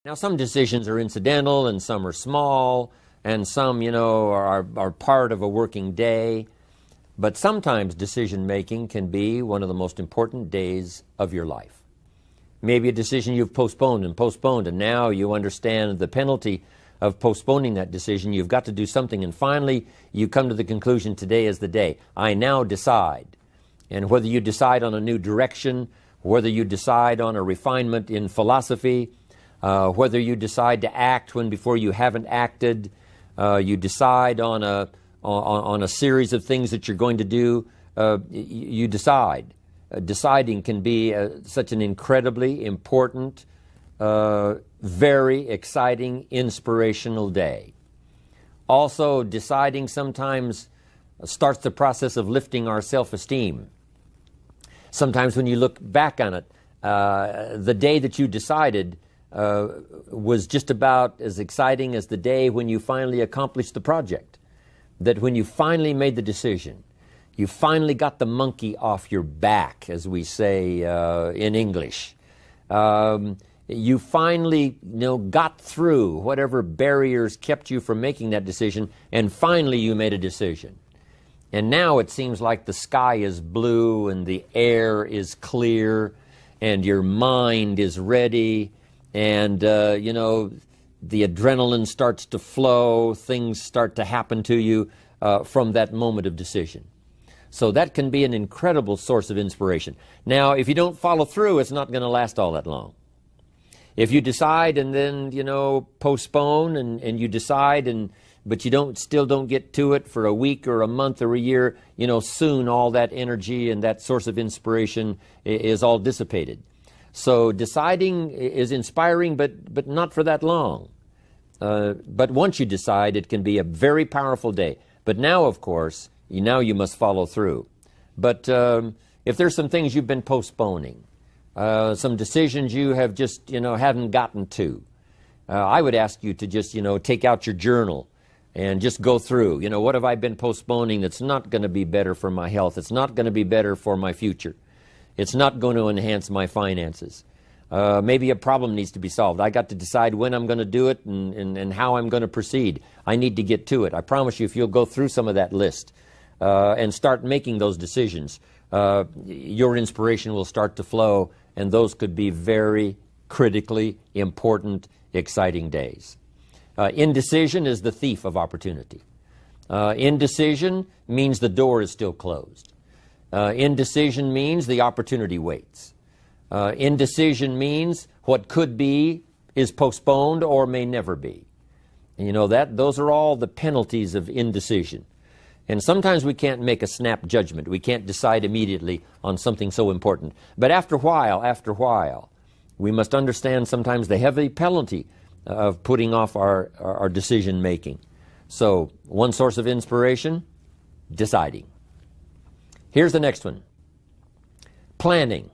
Now, some decisions are incidental and some are small and some, are part of a working day. But sometimes decision making can be one of the most important days of your life. Maybe a decision you've postponed, and now you understand the penalty of postponing that decision. You've got to do something, and finally you come to the conclusion, today is the day. I now decide. And whether you decide on a new direction, whether you decide on a refinement in philosophy, whether you decide to act when before you haven't acted, you decide on a series of things that you're going to do, you decide. Deciding can be such an incredibly important, very exciting, inspirational day. Also, deciding sometimes starts the process of lifting our self-esteem. Sometimes when you look back on it, the day that you decided was just about as exciting as the day when you finally accomplished the project. That when you finally made the decision, you finally got the monkey off your back, as we say in English. You finally got through whatever barriers kept you from making that decision, and finally you made a decision. And now it seems like the sky is blue and the air is clear and your mind is ready and, the adrenaline starts to flow, things start to happen to you from that moment of decision. So that can be an incredible source of inspiration. Now, if you don't follow through, it's not going to last all that long. If you decide and then, postpone and you decide but you still don't get to it for a week or a month or a year, soon all that energy and that source of inspiration is all dissipated. So deciding is inspiring, but not for that long. But once you decide, it can be a very powerful day. But now, of course, you must follow through. But if there's some things you've been postponing, some decisions you have just, haven't gotten to, I would ask you to just, take out your journal and just go through, what have I been postponing that's not going to be better for my health? It's not going to be better for my future. It's not going to enhance my finances. Maybe a problem needs to be solved. I got to decide when I'm going to do it and how I'm going to proceed. I need to get to it. I promise you, if you'll go through some of that list and start making those decisions, your inspiration will start to flow, and those could be very critically important, exciting days. Indecision is the thief of opportunity. Indecision means the door is still closed. Indecision means the opportunity waits. Indecision means what could be is postponed or may never be. And those are all the penalties of indecision. And sometimes we can't make a snap judgment. We can't decide immediately on something so important. But after a while, we must understand sometimes the heavy penalty of putting off our decision making. So, one source of inspiration, deciding. Here's the next one. Planning.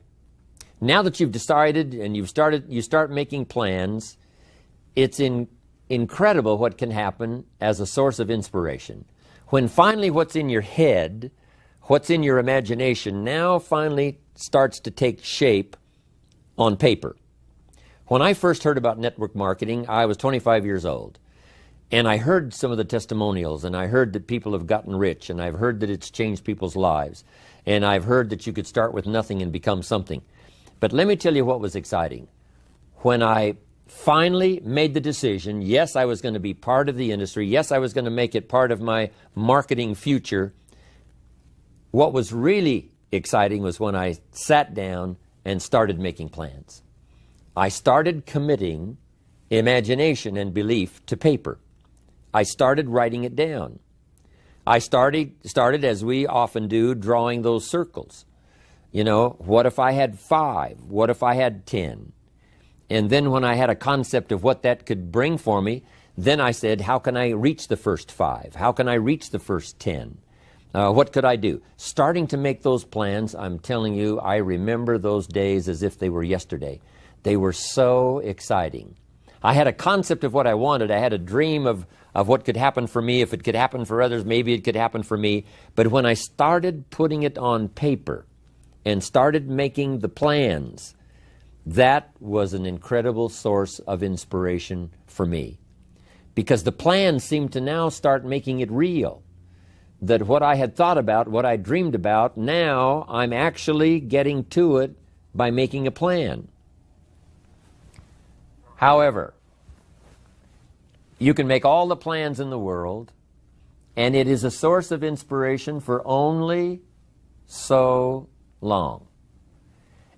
Now that you've decided and you start making plans, it's incredible what can happen as a source of inspiration. When finally what's in your head, what's in your imagination, now finally starts to take shape on paper. When I first heard about network marketing, I was 25 years old. And I heard some of the testimonials, and I heard that people have gotten rich, and I've heard that it's changed people's lives. And I've heard that you could start with nothing and become something. But let me tell you what was exciting. When I finally made the decision, yes, I was going to be part of the industry, yes, I was going to make it part of my marketing future, what was really exciting was when I sat down and started making plans. I started committing imagination and belief to paper. I started writing it down. I started, as we often do, drawing those circles. What if I had 5? What if I had 10? And then when I had a concept of what that could bring for me, then I said, how can I reach the first 5? How can I reach the first 10? What could I do? Starting to make those plans, I'm telling you, I remember those days as if they were yesterday. They were so exciting. I had a concept of what I wanted. I had a dream of what could happen for me. If it could happen for others, maybe it could happen for me. But when I started putting it on paper and started making the plans, That was an incredible source of inspiration for me, because the plans seemed to now start making it real. That what I had thought about, what I dreamed about, now I'm actually getting to it by making a plan. However, you can make all the plans in the world, and it is a source of inspiration for only so long.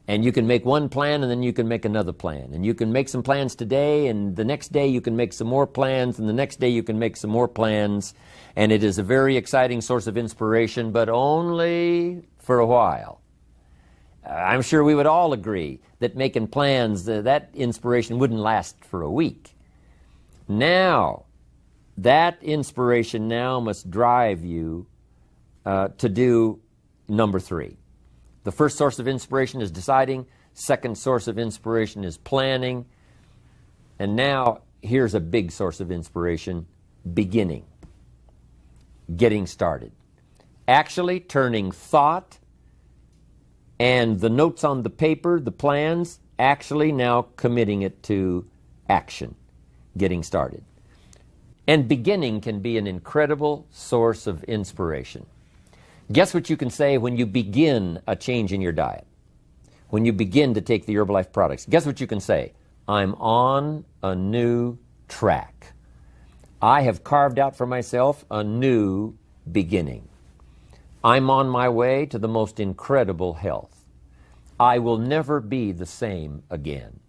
And you can make one plan, and then you can make another plan. And you can make some plans today, and the next day you can make some more plans, and the next day you can make some more plans. And it is a very exciting source of inspiration, but only for a while. I'm sure we would all agree that making plans, that inspiration wouldn't last for a week. Now, that inspiration now must drive you to do number 3. The first source of inspiration is deciding. Second source of inspiration is planning. And now, here's a big source of inspiration: beginning. Getting started. Actually turning thought and the notes on the paper, the plans, actually now committing it to action. Getting started. And beginning can be an incredible source of inspiration. Guess what you can say when you begin a change in your diet? When you begin to take the Herbalife products, guess what you can say? I'm on a new track. I have carved out for myself a new beginning. I'm on my way to the most incredible health. I will never be the same again.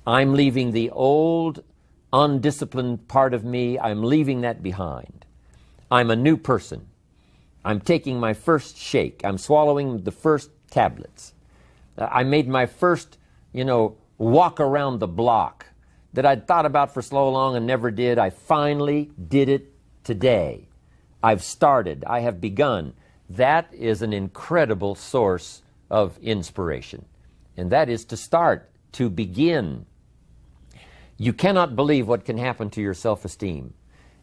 I'm leaving the old, undisciplined part of me. I'm leaving that behind. I'm a new person. I'm taking my first shake. I'm swallowing the first tablets. I made my first, walk around the block that I'd thought about for so long and never did. I finally did it today. I've started. I have begun. That is an incredible source of inspiration. And that is to start, to begin. You cannot believe what can happen to your self-esteem.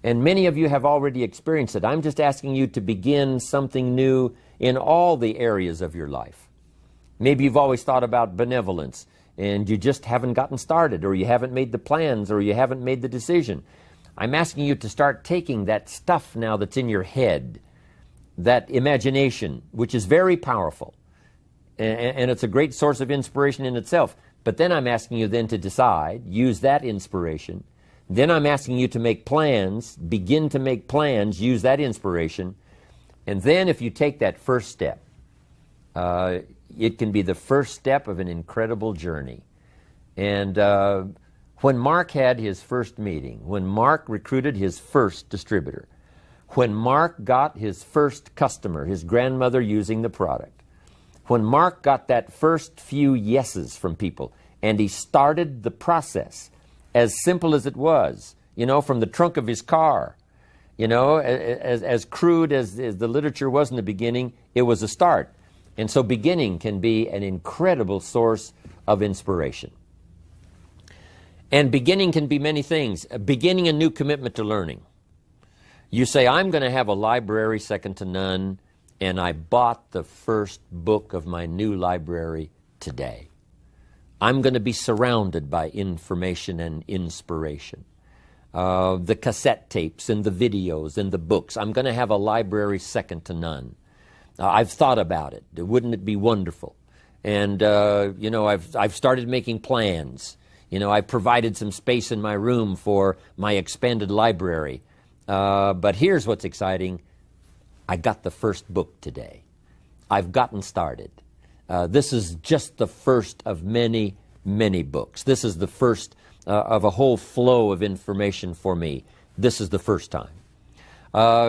And many of you have already experienced it. I'm just asking you to begin something new in all the areas of your life. Maybe you've always thought about benevolence, and you just haven't gotten started, or you haven't made the plans, or you haven't made the decision. I'm asking you to start taking that stuff now that's in your head, that imagination, which is very powerful, and it's a great source of inspiration in itself. But then I'm asking you then to decide, use that inspiration. Then I'm asking you to make plans, begin to make plans, use that inspiration. And then if you take that first step, it can be the first step of an incredible journey. And when Mark had his first meeting, when Mark recruited his first distributor, when Mark got his first customer, his grandmother using the product, when Mark got that first few yeses from people, and he started the process, as simple as it was, from the trunk of his car, as crude as the literature was in the beginning, it was a start. And so beginning can be an incredible source of inspiration. And beginning can be many things. Beginning a new commitment to learning. You say, I'm going to have a library second to none, and I bought the first book of my new library today. I'm going to be surrounded by information and inspiration. The cassette tapes and the videos and the books. I'm going to have a library second to none. I've thought about it. Wouldn't it be wonderful? And, I've started making plans. I've provided some space in my room for my expanded library. But here's what's exciting. I got the first book today. I've gotten started. This is just the first of many, many books. This is the first of a whole flow of information for me. This is the first time.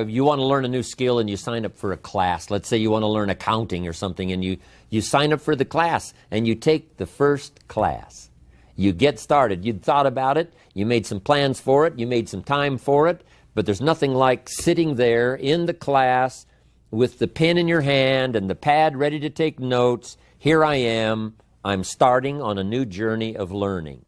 You want to learn a new skill and you sign up for a class. Let's say you want to learn accounting or something, and you sign up for the class and you take the first class. You get started. You'd thought about it. You made some plans for it. You made some time for it. But there's nothing like sitting there in the class with the pen in your hand and the pad ready to take notes. Here I am. I'm starting on a new journey of learning.